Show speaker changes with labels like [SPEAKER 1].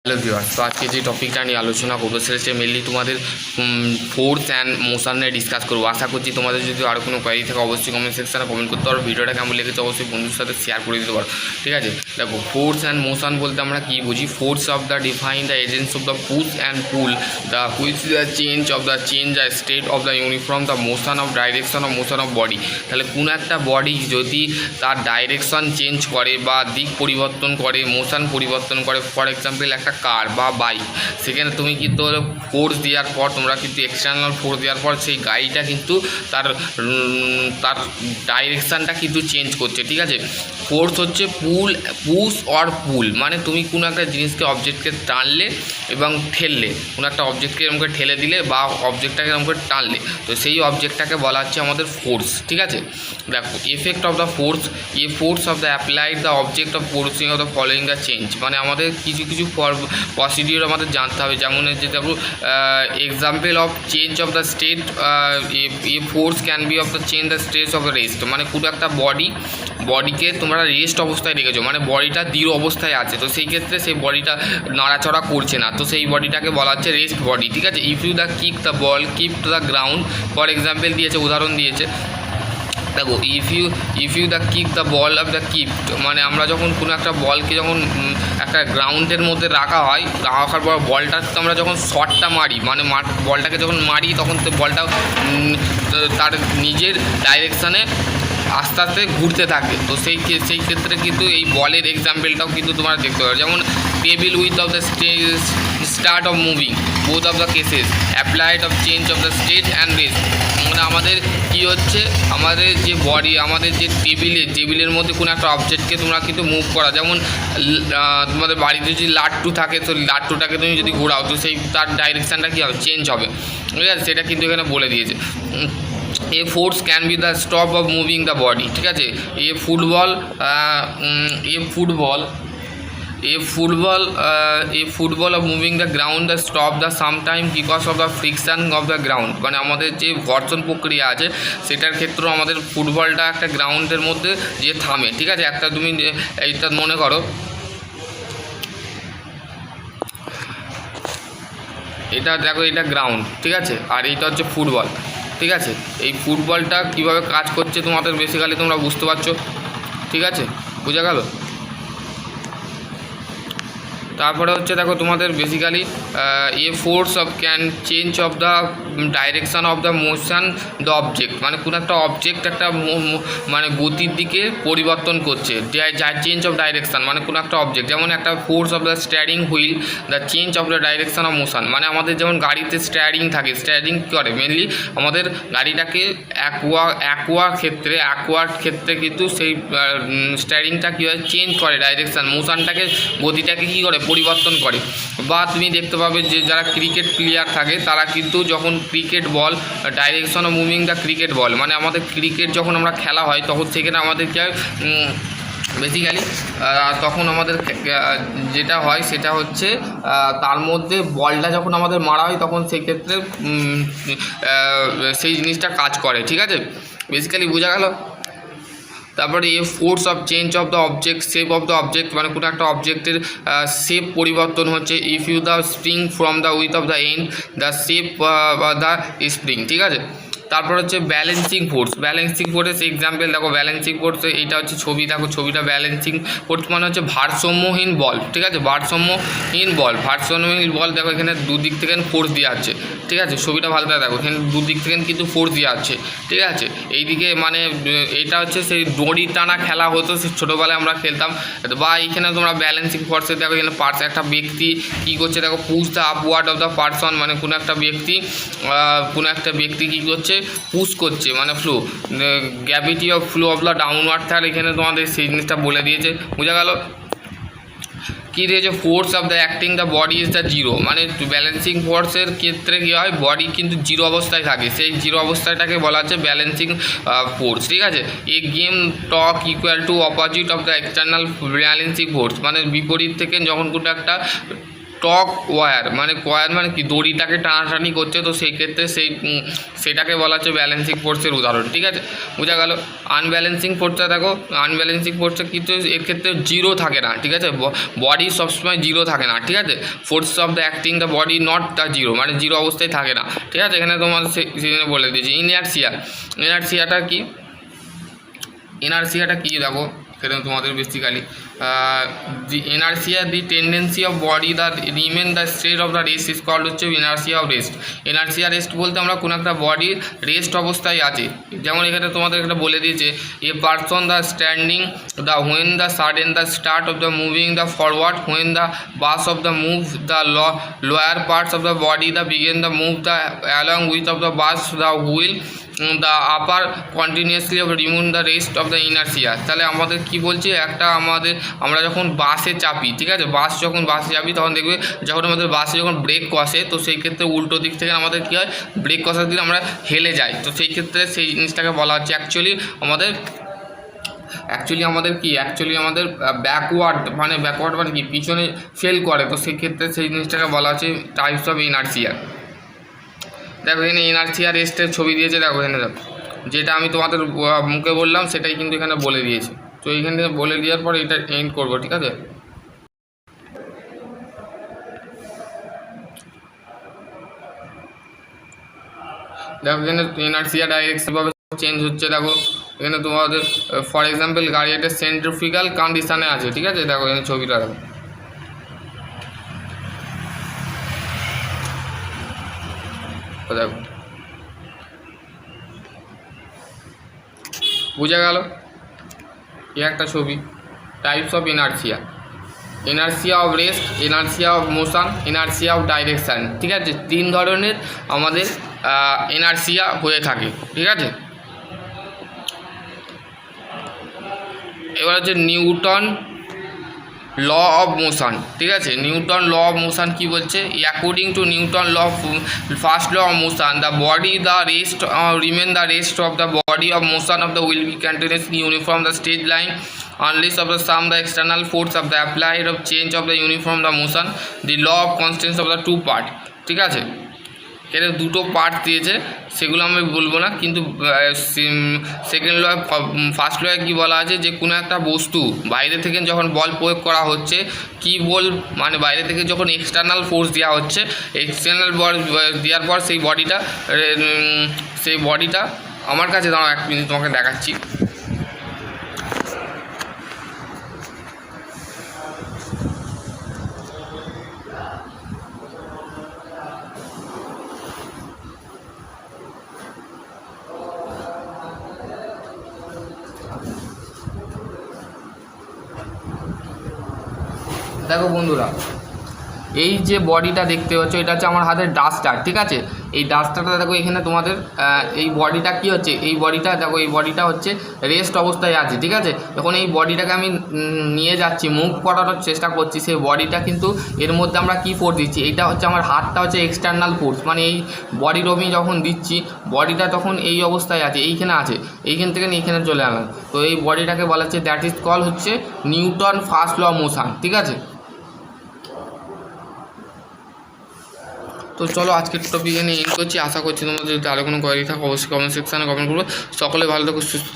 [SPEAKER 1] Hello viewers, তো আজকে যে টপিকটা নিয়ে আলোচনা করবো সেটা হচ্ছে মেনলি তোমাদের ফোর্স অ্যান্ড মোশন নিয়ে ডিসকাস করবো। আশা করছি তোমাদের যদি আরও কোনো কোয়ারি থাকে অবশ্যই কমেন্ট সেকশনে কমেন্ট করতে পারো। ভিডিওটা কেমন লেগেছে অবশ্যই বন্ধুর সাথে শেয়ার করে দিতে পারো। ঠিক আছে, দেখো ফোর্স অ্যান্ড মোশন বলতে আমরা কী বুঝি? Force of the define the agents of the push and pool, the which the change of the change the state of the uniform, the motion of direction of motion of body. তাহলে কোনো একটা body যদি তার direction change করে বা দিক পরিবর্তন করে, মোশন পরিবর্তন করে, ফর এক্সাম্পল একটা কার বা বাইক, সেখানে তুমি কিন্তু ফোর্স দেওয়ার পর, তোমরা কিন্তু এক্সটার্নাল ফোর্স দেওয়ার পর সেই গাড়িটা কিন্তু তার ডাইরেকশানটা কিন্তু চেঞ্জ করছে। ঠিক আছে, ফোর্স হচ্ছে পুশ অর পুল, মানে তুমি কোনো একটা জিনিসকে অবজেক্টকে টানলে এবং ঠেললে, কোনো একটা অবজেক্টকে এরকম করে ঠেলে দিলে বা অবজেক্টটাকে এরকম করে টানলে, তো সেই অবজেক্টটাকে বলা হচ্ছে আমাদের ফোর্স। ঠিক আছে, দেখো effect of the force, force of the applied the object of forcing of the following the change, মানে আমাদের কিছু কিছু প্রসিডিওর আমাদের জানতে হবে। যেমন যে দেখো example of change of the state, force can be of the change the state of the rest, মানে কোনো একটা বডিকে তোমরা রেস্ট অবস্থায় রেখেছো, মানে বডিটা দৃঢ় অবস্থায় আছে, তো সেই ক্ষেত্রে সেই বডিটা নাড়াচড়া করছে না, তো সেই বডিটাকে বলা হচ্ছে রেস্ট বডি। ঠিক আছে, if you the kick the ball keep to the ground, for example দিয়েছে, উদাহরণ দিয়েছে। দেখো if you the kick the ball of the kept, মানে আমরা যখন কোনো একটা বলকে যখন একটা গ্রাউন্ডের মধ্যে রাখা হয়, রাখার পর বলটা আমরা যখন শটটা মারি, মানে বলটাকে যখন মারি তখন তো বলটা তার নিজের ডাইরেকশানে আস্তে আস্তে ঘুরতে থাকে, তো সেই ক্ষেত্রে কিন্তু এই বলের এক্সাম্পলটাও কিন্তু তোমরা দেখতে পারো। যেমন table with of the start of moving, both of the cases applied of change of the state and rest, মানে আমাদের কী হচ্ছে, আমাদের যে বডি, আমাদের যে টেবিলের মধ্যে কোনো একটা অবজেক্টকে তোমরা কিন্তু মুভ করা, যেমন তোমাদের বাড়িতে যদি লাট্টু থাকে, তো লাট্টুটাকে তুমি যদি ঘোরাও, তো সেই তার ডাইরেকশানটা কী হবে, চেঞ্জ হবে। ঠিক আছে, সেটা কিন্তু এখানে বলে দিয়েছে। এ force can be the stop of moving the body. ঠিক আছে, football of moving the ground the stop the sometime because of the friction of the ground, মানে আমাদের যে ঘর্ষণ প্রক্রিয়া আছে সেটার ক্ষেত্রেও আমাদের ফুটবলটা একটা গ্রাউন্ডের মধ্যে যে থামে। ঠিক আছে, একটা তুমি এইটা মনে করো, এটা দেখো, এটা গ্রাউন্ড, ঠিক আছে, আর এইটা হচ্ছে ফুটবল। ঠিক আছে, এই ফুটবলটা কীভাবে কাজ করছে তোমাদের বেসিক্যালি তোমরা বুঝতে পারছো। ঠিক আছে, বোঝা গেল? তারপরে হচ্ছে দেখো তোমাদের basically force of can change of the direction of the motion the object, মানে কোনো একটা অবজেক্ট একটা মানে গতির দিকে পরিবর্তন করছে, চেঞ্জ অফ ডাইরেকশান, মানে কোনো একটা অবজেক্ট, যেমন একটা force of the steering wheel the change of the direction of motion, মানে আমাদের যেমন গাড়িতে স্টিয়ারিং থাকে, স্টিয়ারিং কী করে মেনলি আমাদের গাড়িটাকে অ্যাকোয়ার্ড ক্ষেত্রে কিন্তু সেই স্টিয়ারিংটা কী হয়, চেঞ্জ করে ডাইরেকশান, মোশনটাকে, গতিটাকে কী করে, পরিবর্তন করে। বা তুমি দেখতে পাবে যে যারা ক্রিকেট প্লেয়ার থাকে তারা কিন্তু যখন cricket ball direction of moving the cricket ball, মানে আমাদের ক্রিকেট যখন আমরা খেলা হয় তখন সেখানে আমাদেরকে বেসিক্যালি তখন আমাদের যেটা হয় সেটা হচ্ছে তার মধ্যে বলটা যখন আমাদের মারা হয় তখন সেই ক্ষেত্রে সেই জিনিসটা কাজ করে। ঠিক আছে, বেসিক্যালি বোঝা গেল। তারপরে force of change of the object, shape of the object, মানে কোনো একটা অবজেক্টের শেপ পরিবর্তন হচ্ছে। If you the spring from the with of the end the shape the spring. ঠিক আছে, তারপর হচ্ছে ব্যালেন্সিং ফোর্স এক্সাম্পল দেখো, ব্যালেন্সিং ফোর্স এইটা হচ্ছে ছবি, দেখো ছবিটা, ব্যালেন্সিং ফোর্স মানে হচ্ছে ভারসাম্যহীন বল। ঠিক আছে, ভারসাম্যহীন বল দেখো এখানে দুদিক থেকে ফোর্স দেওয়া আছে। ঠিক আছে, ছবিটা ভালো করে দেখো, এখানে দুদিক থেকে কিন্তু ফোর্স দেওয়া আছে। ঠিক আছে, এইদিকে মানে এটা হচ্ছে সেই দড়ি টানা খেলা হতো, সে ছোটোবেলায় আমরা খেলতাম। বা এইখানে তোমরা ব্যালেন্সিং ফোর্সে দেখো, এখানে একটা ব্যক্তি কী করছে, দেখো push the upward of the person, মানে কোনো একটা ব্যক্তি কী করছে, পুশ করছে, মানে flow, gravity of flow of the downward থার, এখানে তোমাদের সেই জিনিসটা বলে দিয়েছে। বোঝা গেল? কী দিয়েছে, force of the acting the body is the zero, মানে ব্যালেন্সিং ফোর্সের ক্ষেত্রে কী হয়, বডি কিন্তু জিরো অবস্থায় থাকে, সেই জিরো অবস্থাটাকে বলা হচ্ছে ব্যালেন্সিং ফোর্স। ঠিক আছে, a game talk equal to opposite of the external balancing force, মানে বিপরীত থেকে যখন কোনো একটা টক ওয়্যার, মানে ওয়্যার মানে কি, দড়িটাকে টানাটানি করছে, তো সেই ক্ষেত্রে সেটাকে বলা হচ্ছে ব্যালেন্সিং ফোর্সের উদাহরণ। ঠিক আছে, বোঝা গেল। আনব্যালেন্সিং ফোর্সটা দেখো, আনব্যালেন্সিং ফোর্সটা কিন্তু এর ক্ষেত্রে জিরো থাকে না। ঠিক আছে, বডি সবসময় জিরো থাকে না। ঠিক আছে, force of the acting the body not the zero, মানে জিরো অবস্থায় থাকে না। ঠিক আছে, এখানে তোমার সেখানে বলে দিয়েছি। ইনার্সিয়াটা কি, ইনার্সিয়াটা কি দেখো, সেটা তোমাদের basically the inertia, the tendency of body the remain the state of the rest is called হচ্ছে inertia of rest. Inertia rest বলতে আমরা কোনো একটা বডির রেস্ট অবস্থায় আছে। যেমন এখানে তোমাদের একটা বলে দিয়েছে, a person the standing the when the sudden the start of the moving the forward, when the bus of the move the lower parts of the body the begin the move the along with of the bus the wheel the upper continuously of remove the rest of the inertia. তাহলে আমাদের কি বলছে, একটা আমরা যখন বাসে চাপি, ঠিক আছে, যখন বাসে চাপি তখন দেখবে যখন আমাদের বাসে যখন ব্রেক কষে, তো সেই ক্ষেত্রে উল্টো দিক থেকে আমাদের কী হয়, ব্রেক কষার দিকে আমরা হেলে যাই। তো সেই ক্ষেত্রে সেই জিনিসটাকে বলা হচ্ছে অ্যাকচুয়ালি আমাদের ব্যাকওয়ার্ড মানে কি, পিছনে ফেল করে। তো সেই ক্ষেত্রে সেই জিনিসটাকে বলা হচ্ছে টাইপস অফ ইনার্সিয়া। দেখো এখানে ইনার্সিয়া রেস্টের ছবি দিয়েছে, দেখো এখানে দেখো, যেটা আমি তোমাদের মুখে বললাম সেটাই কিন্তু এখানে বলে দিয়েছে। তো এইখানে বলে দেওয়ার পর এটা এন্ড করবো। ঠিক আছে, দেখো এখানে ইনার্সিয়া ডাইরেক্টভাবে চেঞ্জ হচ্ছে। দেখো এখানে তোমাদের ফর এক্সাম্পল গাড়ি একটা সেন্ট্রিফিউগাল কন্ডিশনে আছে। ঠিক আছে, দেখো এখানে ছবিটা দেখো, দেখো বোঝা গেল, এই একটা ছবি। Types of inertia, inertia of rest, inertia of motion, inertia of direction. ঠিক আছে, 3 ধরনের আমাদের ইনার্সিয়া হয়ে থাকে। ঠিক আছে, এবার হচ্ছে নিউটন ল অফ মোশন। ঠিক আছে, নিউটন ল অফ মোশন কি বলছে, according to Newton law first law of motion the body the rest remain the rest of the body of motion of the will be continuously uniform the stage line unless of the sum the external force of the applied of change of the uniform the motion the law of constants of the two part। ঠিক আছে, এর দুটো part দিয়েছে, সেগুলো আমি বলবো না, কিন্তু সেকেন্ড ল ফার্স্ট লয়ে কী বলা আছে, যে কোনো একটা বস্তু বাইরে থেকে যখন বল প্রয়োগ করা হচ্ছে, কি বল মানে বাইরে থেকে যখন এক্সটার্নাল ফোর্স দেওয়া হচ্ছে, এক্সটার্নাল বল দেওয়ার পর সেই বডিটা আমার কাছে দাঁড়াও 1 মিনিট তোমাকে দেখাচ্ছি। দেখো বন্ধুরা, এই যে বডিটা দেখতে পাচ্ছ, এটা হচ্ছে আমার হাতের ডাস্টার। ঠিক আছে, এই ডাস্টারটা দেখো এখানে তোমাদের এই বডিটা কি হচ্ছে, এই বডিটা দেখো, এই বডিটা হচ্ছে রেস্ট অবস্থায় আছে। ঠিক আছে, এখন এই বডিটাকে আমি নিয়ে যাচ্ছি, মুভ করানোর চেষ্টা করছি, সেই বডিটা কিন্তু এর মধ্যে আমরা কি ফোর্স দিচ্ছি, এইটা হচ্ছে আমার হাতটা হচ্ছে এক্সটার্নাল ফোর্স, মানে এই বডির আমি যখন দিচ্ছি, বডিটা তখন এই অবস্থায় আছে, এইখানে আছে, এইখান থেকে এইখানে চলে আনলাম। তো এই বডিটাকে বলা হচ্ছে দ্যাট ইজ কল হচ্ছে নিউটন ফার্স্ট ল মোশন। ঠিক আছে, তো চলো আজকের টপিক নিয়ে এন্ড করছি। আশা করছি তোমাদের যদি আরও কোনো কোয়ারি থাকে অবশ্যই কমেন্ট সেকশানে কমেন্ট করবো। সকলে ভালো থাকো, সুস্থ